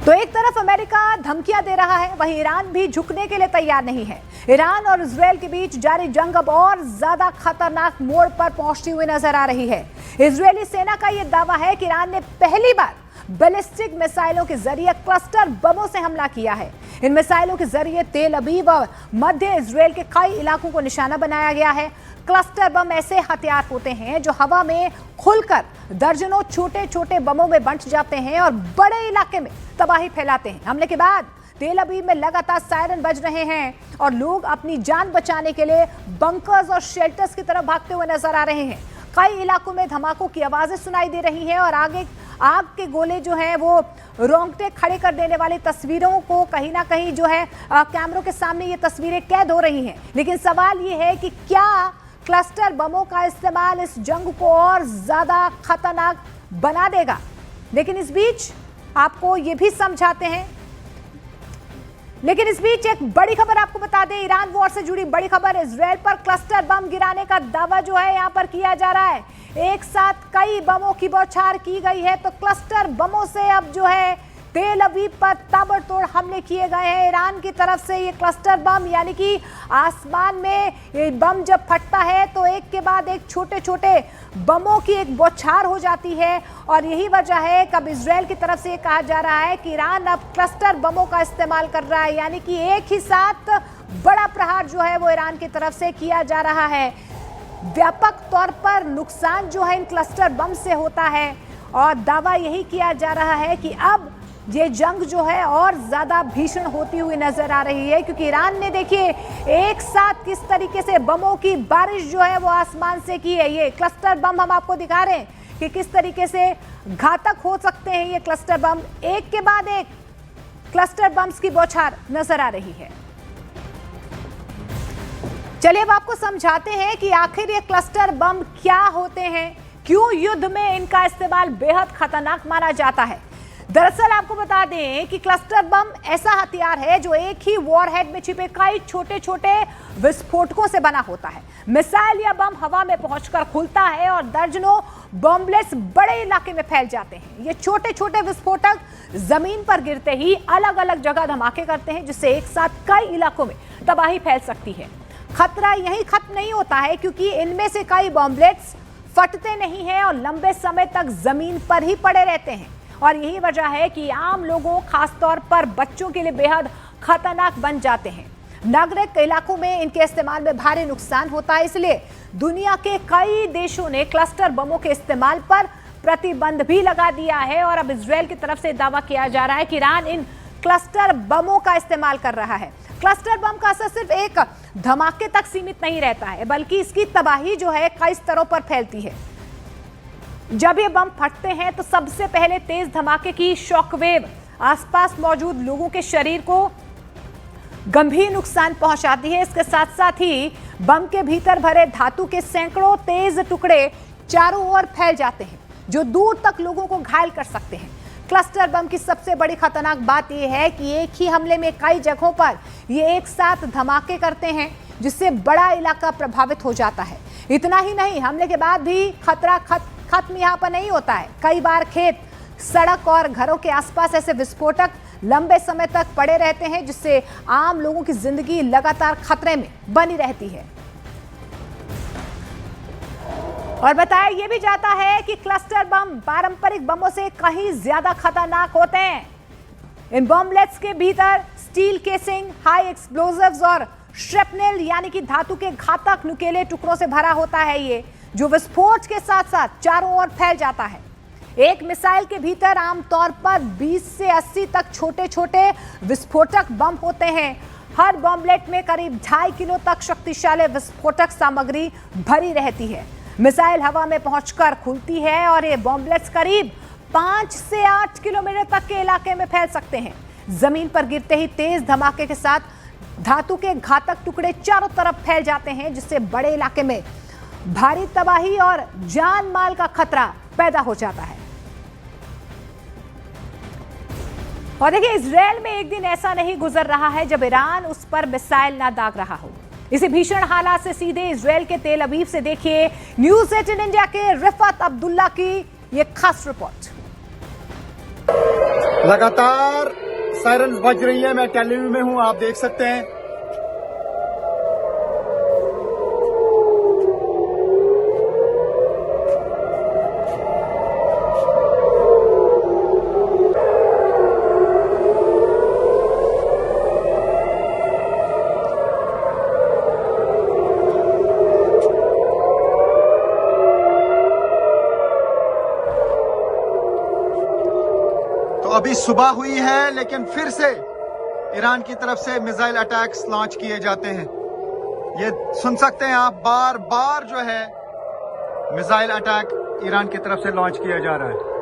तो एक तरफ अमेरिका धमकियां दे रहा है, वहीं ईरान भी झुकने के लिए तैयार नहीं है। ईरान और इजरायल के बीच जारी जंग अब और ज्यादा खतरनाक मोड़ पर पहुंचती हुई नजर आ रही है। इजरायली सेना का यह दावा है कि ईरान ने पहली बार बैलिस्टिक मिसाइलों के जरिए क्लस्टर बमों से हमला किया है। इन मिसाइलों के जरिए तेल अवीव और मध्य इजरायल के कई इलाकों को निशाना बनाया गया है। क्लस्टर बम ऐसे हथियार होते हैं जो हवा में खुलकर दर्जनों छोटे छोटे बमों में बंट जाते हैं और बड़े इलाके में तबाही फैलाते हैं। हमले के बाद तेल अवीव में लगातार सायरन बज रहे हैं और लोग अपनी जान बचाने के लिए बंकर्स और शेल्टर्स की तरफ भागते हुए नजर आ रहे हैं। कई इलाकों में धमाकों की आवाजें सुनाई दे रही हैं और आगे आग के गोले जो हैं वो रोंगटे खड़े कर देने वाली तस्वीरों को कहीं ना कहीं जो है कैमरों के सामने ये तस्वीरें कैद हो रही हैं। लेकिन सवाल ये है कि क्या क्लस्टर बमों का इस्तेमाल इस जंग को और ज्यादा खतरनाक बना देगा। लेकिन इस बीच आपको ये भी समझाते हैं, लेकिन इस बीच एक बड़ी खबर आपको बता दें, ईरान वॉर से जुड़ी बड़ी खबर। इजरायल पर क्लस्टर बम गिराने का दावा जो है यहां पर किया जा रहा है। एक साथ कई बमों की बौछार की गई है, तो क्लस्टर बमों से अब जो है तेल अवीव पर ताबड़तोड़ हमले किए गए हैं ईरान की तरफ से। ये क्लस्टर बम यानी कि आसमान में ये बम जब फटता है तो एक के बाद एक छोटे छोटे बमों की एक बौछार हो जाती है और यही वजह है कि अब इजरायल की तरफ से ये कहा जा रहा है कि ईरान अब क्लस्टर बमों का इस्तेमाल कर रहा है, यानी कि एक ही साथ बड़ा प्रहार जो है वो ईरान की तरफ से किया जा रहा है। व्यापक तौर पर नुकसान जो है इन क्लस्टर बम से होता है और दावा यही किया जा रहा है कि अब ये जंग जो है और ज्यादा भीषण होती हुई नजर आ रही है, क्योंकि ईरान ने देखिए एक साथ किस तरीके से बमों की बारिश जो है वो आसमान से की है। ये क्लस्टर बम हम आपको दिखा रहे हैं कि किस तरीके से घातक हो सकते हैं ये क्लस्टर बम। एक के बाद एक क्लस्टर बम्स की बौछार नजर आ रही है। चलिए अब आपको समझाते हैं कि आखिर ये क्लस्टर बम क्या होते हैं, क्यों युद्ध में इनका इस्तेमाल बेहद खतरनाक माना जाता है। दरअसल आपको बता दें कि क्लस्टर बम ऐसा हथियार है जो एक ही वॉरहेड में छिपे कई छोटे छोटे विस्फोटकों से बना होता है। मिसाइल या बम हवा में पहुंचकर खुलता है और दर्जनों बॉम्बलेट्स बड़े इलाके में फैल जाते हैं। ये छोटे छोटे विस्फोटक जमीन पर गिरते ही अलग अलग जगह धमाके करते हैं, जिससे एक साथ कई इलाकों में तबाही फैल सकती है। खतरा यहीं खत्म नहीं होता है, क्योंकि इनमें से कई बॉम्बलेट्स फटते नहीं हैं और लंबे समय तक जमीन पर ही पड़े रहते हैं और यही वजह है कि आम लोगों खासतौर पर बच्चों के लिए बेहद खतरनाक बन जाते हैं। नागरिक इलाकों में इनके इस्तेमाल में भारी नुकसान होता है, इसलिए दुनिया के कई देशों ने क्लस्टर बमों के इस्तेमाल पर प्रतिबंध भी लगा दिया है और अब इजरायल की तरफ से दावा किया जा रहा है कि ईरान इन क्लस्टर बमों का इस्तेमाल कर रहा है। क्लस्टर बम का असर सिर्फ एक धमाके तक सीमित नहीं रहता है, बल्कि इसकी तबाही जो है कई स्तरों पर फैलती है। जब ये बम फटते हैं तो सबसे पहले तेज धमाके की शॉकवेव आसपास मौजूद लोगों के शरीर को गंभीर नुकसान पहुंचाती है। इसके साथ साथ ही बम के भीतर भरे धातु के सैकड़ों तेज टुकड़े चारों ओर फैल जाते हैं, जो दूर तक लोगों को घायल कर सकते हैं। क्लस्टर बम की सबसे बड़ी खतरनाक बात यह है कि एक ही हमले में कई जगहों पर ये एक साथ धमाके करते हैं, जिससे बड़ा इलाका प्रभावित हो जाता है। इतना ही नहीं, हमले के बाद भी खतरा खत्म यहाँ पर नहीं होता है। कई बार खेत, सड़क और घरों के आसपास ऐसे विस्फोटक लंबे समय तक पड़े रहते हैं, जिससे आम लोगों की जिंदगी लगातार खतरे में बनी रहती है। और बताया यह भी जाता है कि क्लस्टर बम पारंपरिक बमों से कहीं ज्यादा खतरनाक होते हैं। इन बॉम्बलेट्स के भीतर स्टील केसिंग, हाई एक्सप्लोजिव्स और श्रेपनेल यानी कि धातु के घातक नुकीले टुकड़ों से भरा होता है, ये जो विस्फोट के साथ साथ चारों ओर फैल जाता है। एक मिसाइल के भीतर आमतौर पर 20 से 80 तक छोटे छोटे विस्फोटक बम होते हैं। हर बॉम्बलेट में करीब 2.5 किलो तक शक्तिशाली विस्फोटक सामग्री भरी रहती है। मिसाइल हवा में पहुंचकर खुलती है और ये बॉम्बलेट्स करीब 5 से 8 किलोमीटर तक के इलाके में फैल सकते हैं। जमीन पर गिरते ही तेज धमाके के साथ धातु के घातक टुकड़े चारों तरफ फैल जाते हैं, जिससे बड़े इलाके में भारी तबाही और जान माल का खतरा पैदा हो जाता है। और देखिए, इजरायल में एक दिन ऐसा नहीं गुजर रहा है जब ईरान उस पर मिसाइल ना दाग रहा हो। इसी भीषण हालात से सीधे इजरायल के तेल अवीव से देखिए न्यूज़ 18 इंडिया के रिफत अब्दुल्ला की ये खास रिपोर्ट। लगातार सायरन बज रही है। मैं टेलीवी में हूं, आप देख सकते हैं। तो अभी सुबह हुई है, लेकिन फिर से ईरान की तरफ से मिसाइल अटैक्स लॉन्च किए जाते हैं। ये सुन सकते हैं आप, बार बार जो है मिसाइल अटैक ईरान की तरफ से लॉन्च किया जा रहा है।